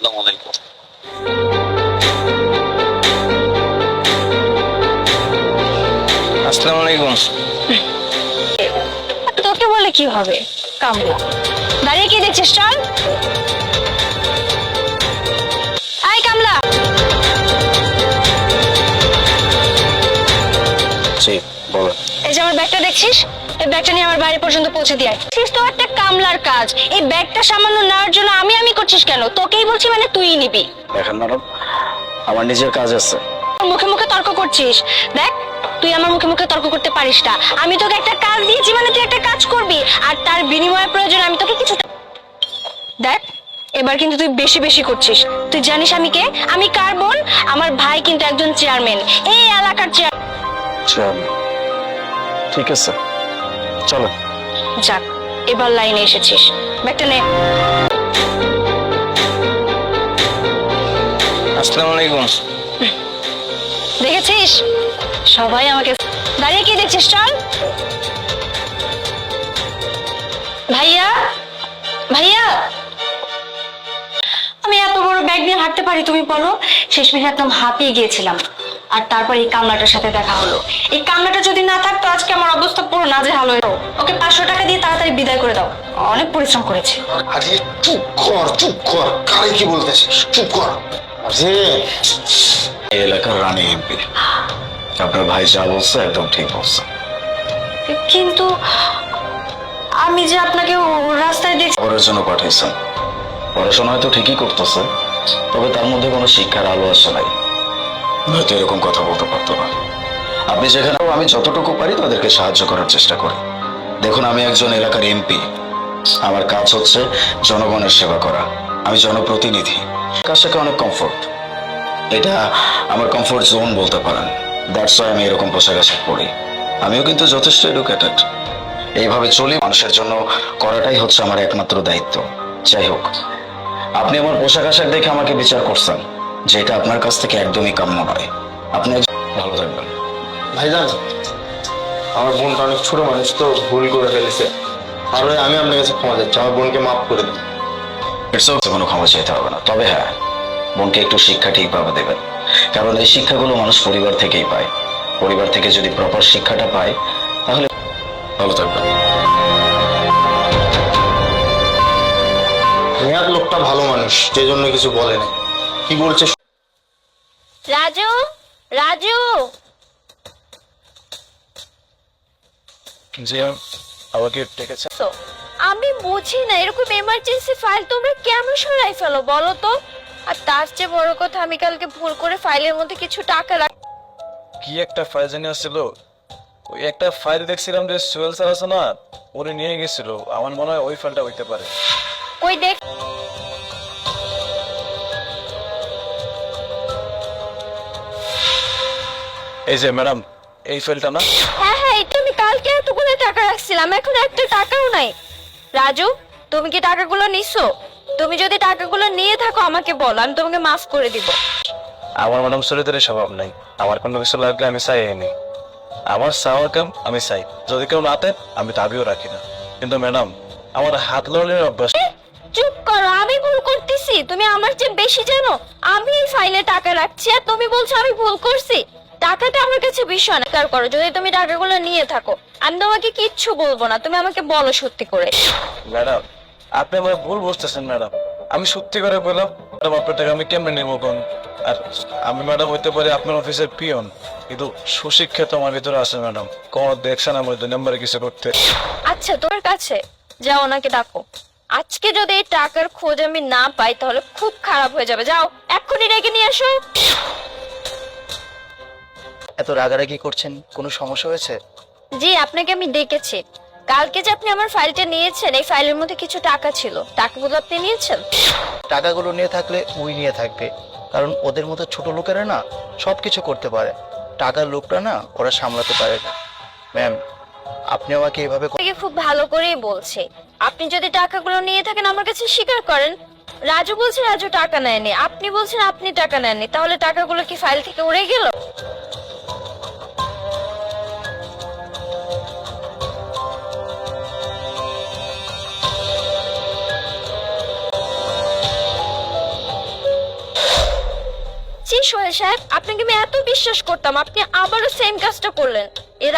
আসসালামু আলাইকুম। আসসালামু আলাইকুম। তোকে বলে কি হবে? কামলা, দাঁড়িয়ে কি দেখছিস? চল। আয় কামলা। জি বলো। এই যে আমার ব্যাগটা দেখছিস, এই ব্যাগটা নিয়ে আমার বাড়ি পর্যন্ত পৌঁছে দিয়ে আয়। তো একটা কামলার কাজ, এই ব্যাগটা সামান্য নেওয়ার জন্য আমি করছিস কেন? তোকেই বলছি মানে তুইই নিবি। দেখেন ম্যাডাম, আমার নিজের কাজ আছে। মুখে মুখে তর্ক করছিস। দেখ, তুই আমার মুখে মুখে তর্ক করতে পারিস না। আমি তোকে একটা কাজ দিয়েছি মানে তুই একটা কাজ করবি, আর তার বিনিময়ে প্রয়োজন আমি তোকে কিছু। দেখ, এবার কিন্তু তুই বেশি বেশি করছিস। তুই জানিস আমি কে? আমি কার বোন? আমার ভাই কিন্তু একজন চেয়ারম্যান, এই এলাকার চেয়ারম্যান। ঠিক আছে, চলো। যাক, এবার লাইনে এসেছিস। ব্যাগটা নে। আসসালামু আলাইকুম। দেখেছিস, সবাই আমাকে। দাঁড়িয়ে কি দেখছিস? চল। ভাইয়া, ভাইয়া, আমি এত বড় ব্যাগ নিয়ে হাঁটতে পারি তুমি বলো? শেষমেশ একদম হাঁপিয়ে গিয়েছিলাম। আর তারপর এই কামলাটার সাথে দেখা হলো। এই কামলাটা যদি না থাকতো আজকে আমার অবস্থা পুরো নাজেহাল হয়ে যেত। ওকে 500 টাকা দিয়ে তাড়াতাড়ি বিদায় করে দাও, অনেক পরিশ্রম করেছে। আরে চুপ কর, চুপ কর, কারে কি বলতেছিস? চুপ কর। আরে এই এলাকার রানী এমপি, আপনার ভাই যা বলছে একদম ঠিক বলছে। কিন্তু আমি যে আপনাকে রাস্তায় দেখছি। পড়ার জন্য পাঠিয়েছেন, পড়াশোনা হয়তো ঠিকই করতেছে, তবে তার মধ্যে কোনো শিক্ষার আলো আসে নাই, হয়তো এরকম কথা বলতে পারতো না। আপনি যেখানে, আমি যতটুকু পারি তাদেরকে সাহায্য করার চেষ্টা করি। দেখুন, আমি একজন এলাকার এমপি, আমার কাজ হচ্ছে জনগণের সেবা করা। আমি জনপ্রতিনিধি, কাজটাকে অনেক কমফোর্ট, এটা আমার কমফোর্ট জোন বলতে পারেন। দ্যাটস ওয়াই আমি এরকম পোশাক আশাক পরি। আমিও কিন্তু যথেষ্ট এডুকেটেড, এইভাবে চলি। মানুষের জন্য করাটাই হচ্ছে আমার একমাত্র দায়িত্ব। যাই হোক, আপনি আমার পোশাক আশাক দেখে আমাকে বিচার করছেন, যেটা আপনার কাছ থেকে একদমই কাম্য নয়। আপনি ভালো থাকবেন। ভাইজান, আমার বোনটা অনেক ছোট মানুষ তো, ভুল করে ফেলেছে। আর আমি আপনার কাছে ক্ষমা চাচ্ছি, আমার বোনকে মাফ করে দিন। কোনো ক্ষমা চাইতে হবে না, তবে হ্যাঁ, বোনকে একটু শিক্ষা ঠিকভাবে দেবেন, কারণ এই শিক্ষাগুলো মানুষ পরিবার থেকেই পায়। পরিবার থেকে যদি প্রপার শিক্ষাটা পায় তাহলে ভালো থাকবেন। মেয়াদ লোকটা ভালো মানুষ, যে জন্য কিছু বলে না। কি বলছে? রাজু, রাজু। জি আমাকে ডেকেছে। আমি বুঝি না, এরকম এমার্জেন্সি ফাইল তোমরা কেন সরাই ফেলো বলো তো? আর তার চেয়ে বড় কথা, আমি কালকে ভুল করে ফাইলের মধ্যে কিছু টাকা কি একটা ফাইল জানি আসছিল, ওই একটা ফাইল দেখছিলাম যে সোহেল স্যার আছে না, উনি নিয়ে গেছিল। আমার মনে হয় ওই ফাইলটা হইতে পারে। কই দেখ। এই যে ম্যাডাম, এই ফাইলটা না? হ্যাঁ হ্যাঁ, এটা আমি কালকে এতগুলো টাকা রাখছিলাম, এখন একটা টাকাও নাই। রাজু, তুমি কি টাকাগুলো নিছো? তুমি যদি টাকাগুলো নিয়ে থাকো আমাকে বলো, আমি তোমাকে মাফ করে দিব। আমার ম্যাডাম চরিত্রের স্বভাব নাই, আমার কোনো কিছু লাগলে আমি চাই নি। আমার চাওয়ার কাম আমি চাই, যদি কেউ না দেন আমি দাবিও রাখি না। কিন্তু ম্যাডাম, আমার হাত লড়ানোর অভ্যাস। চুপ করো, আমি ভুল করতেছি? তুমি আমার চেয়ে বেশি জানো। আমি এই ফাইলে টাকা রাখছি আর তুমি বলছো আমি ভুল করছি। টাকাটা আমার কাছে বিষয় না। কার করো, যদি তুমি টাকাগুলো নিয়ে থাকো আমি তোমাকে কিচ্ছু বলবো না, তুমি আমাকে বলো সত্যি করে। ম্যাডাম, আপনি আমার ভুল বুঝতেছেন ম্যাডাম। আমি সত্যি করে বললাম, ম্যাডাম আপনার টাকা আমি কেমনে নেবো কোন? আর আমি ম্যাডাম হইতে পারি আপনার অফিসের পিয়ন, কিন্তু সুশিক্ষিত আমার ভিতরে আছে ম্যাডাম। কোন দেখছেন আমার 2 নম্বরে কিছু করতে? আচ্ছা, তোমার কাছে যাও, ওনাকে ডাকো। আজকে যদি এই টাকার খোঁজ আমি না পাই তাহলে খুব খারাপ হয়ে যাবে। যাও, এক্ষুনি ডেকে নিয়ে আসো। এত রাগারাগি করছেন, কোনো সমস্যা হয়েছে? জি, আপনাকে আমি ডেকেছি। কালকে যে আপনি আমার ফাইলটা নিয়েছেন, এই ফাইলের মধ্যে কিছু টাকা ছিল, টাকাগুলো আপনি নিয়েছেন? টাকাগুলো নিয়ে থাকলে ওই নিয়ে থাকবে, কারণ ওদের মতো ছোট লোকেরা না সবকিছু করতে পারে, টাকার লোকরা না ওরা সামলাতে পারে না। ম্যাম, আপনি আমাকে এভাবে আপনাকে খুব ভালো করেই বলছে, আপনি যদি টাকাগুলো নিয়ে থাকেন আমার কাছে স্বীকার করেন। রাজু বলছে রাজু টাকা নেয়নি, আপনি বলছেন আপনি টাকা নেননি, তাহলে টাকাগুলো কি ফাইল থেকে উড়ে গেল? জি সোহেল সাহেব, আপনাকে আমি এত বিশ্বাস করতাম, আপনি আবারও সেম কাজটা করলেন। এর